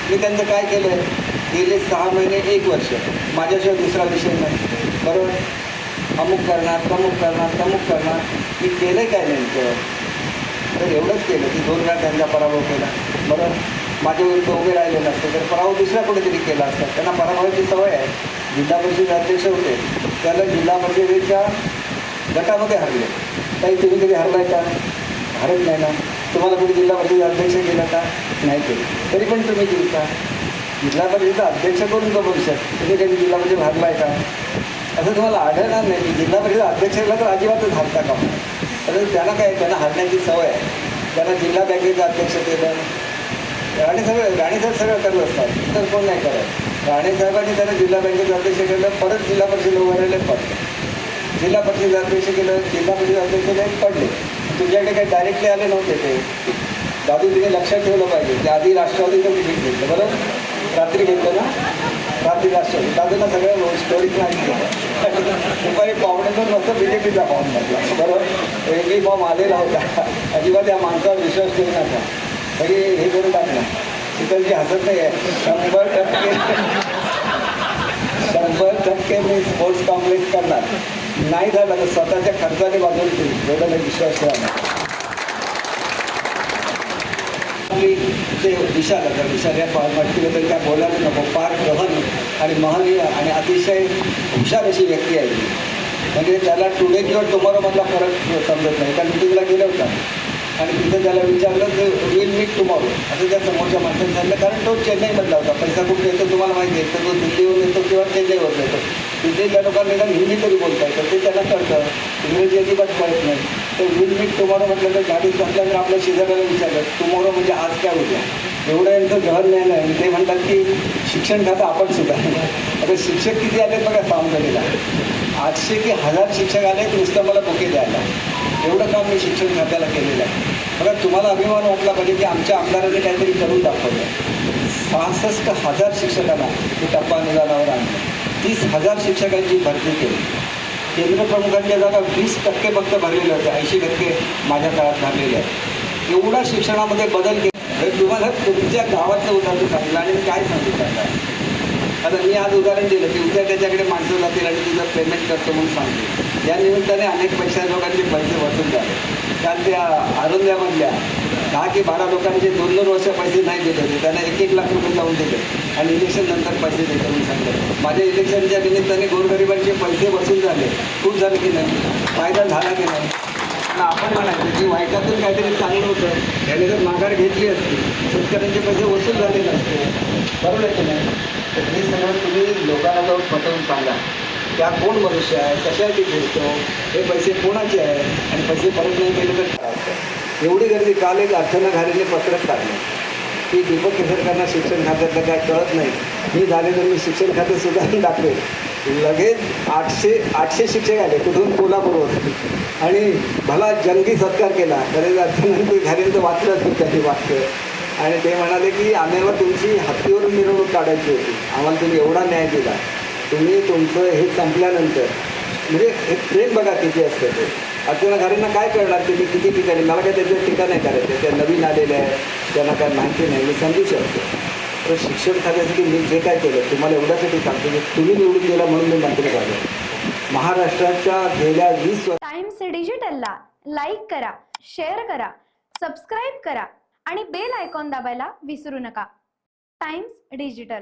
मी त्यांचं काय केलं आहे, गेले 6 महिने 1 वर्ष माझ्याशिवाय दुसरा विषय नाही, बरोबर. अमुक करणार, तमुक करणार, तमुक करणार. मी केलं काय नेमकं? तर एवढंच केलं की 2 वेळा त्यांचा पराभव केला, बरोबर. माझ्या विरुद्ध उभे राहिले नसते तर पराभव दुसऱ्या कुठेतरी केला असता. त्यांना पराभवाची सवय आहे. जिल्हा परिषद अध्यक्ष होते, त्याला जिल्हा परिषदेच्या गटामध्ये हरले. काही तुम्ही कधी हरलाय का? हरत नाही ना. तुम्हाला कुठे जिल्हा परिषद अध्यक्ष केला का? नाही केलं. तरी पण तुम्ही जिंकता. जिल्हा परिषदेचा अध्यक्ष करून का भविष्यात तुम्ही कधी जिल्हा परिषद हरलाय का? असं तुम्हाला आढळणार नाही की जिल्हा परिषद अध्यक्षला तर अजिबातच हरता का. तर त्यांना काय, त्यांना हरण्याची सवय आहे. त्यांना जिल्हा बँकेचं अध्यक्ष केलं. राणेसाहेब सगळं करत असतात, तर कोण नाही करत. राणेसाहेबांनी त्यांना जिल्हा बँकेचं अध्यक्ष केलं, परत जिल्हा परिषद उभारले, पडले. जिल्हा परिषद अध्यक्ष केलं, जिल्हा परिषद अध्यक्ष काही पडले. तुमच्याकडे काही डायरेक्टली आले नव्हते ते. दादू तिने लक्षात ठेवलं पाहिजे की आधी राष्ट्रवादीचं तिकीट घेतलं, बरोबर. रात्री घेतलं ना, रात्री राष्ट्रवादी. दादूला सगळ्या स्टोरीज माहिती. दुपारी पावणेतून मस्त BJPचा फॉर्म भरला, बरोबर. वेगळी फॉर्म आलेला होता. अजिबात या माणसावर विश्वास ठेवू नका. तरी हे करून टाकलं. शीतलजी हसत नाही आहे. 100% मी स्पोर्ट्स कॉम्प्लेक्स करणार. नाही झालं तर स्वतःच्या खर्चाने बाजूला ठेवू, एवढा नाही विश्वास ठेवा. ते विशाल आता विशाल या म्हटलं काय बोलायला नको. फार गहन आणि महनीय आणि अतिशय हुशार अशी व्यक्ती आहे ती. म्हणजे त्याला टुडे किंवा टुमॉरोमधला फरक समजत नाही. कारण मीटिंगला गेलं होतं आणि तिथं त्याला विचारलं तर विल मीट टुमॉरो असं त्या समोरच्या माणसाने सांगितलं. कारण तो चेन्नईमधला होता. पैसा कुठे येतो तुम्हाला माहिती आहे. तर तो दिल्लीवरून येतो किंवा चेन्नईवरून येतो. तिथे त्या लोकांना निदान हिंदी तरी बोलता येतं, ते त्यांना कळतं. इंग्रजी अजिबात कळत नाही. तर विल मीट टुमॉरो म्हटलं तर गाडीत बसल्यानंतर आपल्या शेजाऱ्याला विचारलं टुमॉरो म्हणजे आज काय उद्या. एवढं यांचं गहन ज्ञान आहे. ते म्हणतात की शिक्षण खातं आपण सुद्धा. आता शिक्षक किती आले बघा सावंतवाडीला. 800 की 1000 शिक्षक आले नुसतं मला बुके द्यायला. एवढं काम मी शिक्षण खात्याला केलेलं आहे. बघा तुम्हाला अभिमान वाटला पाहिजे की आमच्या आमदारांनी काहीतरी करून दाखवलं. 66,000 शिक्षकांना मी टप्पा अनुदानावर आणलं. 30,000 शिक्षकांची भरती केली. केंद्र प्रमुखांच्या जागा 20% फक्त भरलेल्या होत्या. 80% माझ्या काळात भरलेल्या आहेत. एवढा शिक्षणामध्ये बदल केला. तुम्हाला तुमच्या गावातलं उदाहरण सांगितलं आणि मी काय सांगू शकता. आता मी आज उदाहरण दिलं की उद्या त्याच्याकडे माणसं जातील आणि तुझं पेमेंट करतो म्हणून सांगतो. या निमित्ताने अनेक लोकांचे पैसे वसूल झाले. कारण त्या आरोग्यामधल्या 10 की 12 लोकांचे 2-2 वर्ष पैसे नाही दिले होते. त्यांना 1-1 लाख रुपये लावून दिले आणि इलेक्शन नंतर पैसे देतो म्हणून सांगितलं. माझ्या इलेक्शनच्या निमित्ताने गोरगरिबांचे पैसे वसूल झाले. खूप झाले की नाही, फायदा झाला की नाही. आणि आपण म्हणायचं की वाईटातून काहीतरी चांगलं होतं, याने जर माघार घेतली असती शेतकऱ्यांचे पैसे वसूल झाले नसते, बरोबर आहे की नाही. तर हे सगळं तुम्ही लोकांना जाऊन पटवून सांगा. त्या कोण मनुष्य आहे, कशासाठी घेतो, हे पैसे कोणाचे आहे आणि पैसे परत नाही केले तर एवढी गर्दी. काल एक अर्चना घारेने पत्रक काढलं की दीपक केसरकरांना शिक्षण खात्यातलं काय कळत नाही. मी झाले तर मी शिक्षण खातं सुधारून टाकले. लगेच 800 शिक्षक आले कुठून, कोल्हापूरवर. आणि भला जंगी सत्कार केला. खरेच अर्चना घारेंचं वाचलं असेल त्यांनी वाक्य. आणि ते म्हणाले की आम्हाला तुमची हत्तीवरून मिरवणूक काढायची होती, आम्हाला तुम्ही एवढा न्याय दिला. तुम्ही तुमचं हे संपल्यानंतर म्हणजे एक प्रेम बघा किती असतं ते. अर्चना घारेंना काय कळणार की मी किती ठिकाणी, मला काय त्याच्यावर टीका नाही करायचं. त्या नवीन आलेल्या आहेत, त्यांना काय माहिती नाही, मी समजू शकतो. तर शिक्षण खात्यासाठी मी जे काय केलं तुम्हाला एवढ्यासाठी सांगतो की तुम्ही निवडून गेला म्हणून मी मंत्री झालो. महाराष्ट्राच्या गेल्या 20 वर्ष टाइम्स डिजिटलला लाईक करा, शेअर करा, सबस्क्राईब करा आणि बेल आयकॉन दाबायला विसरू नका. Times digital.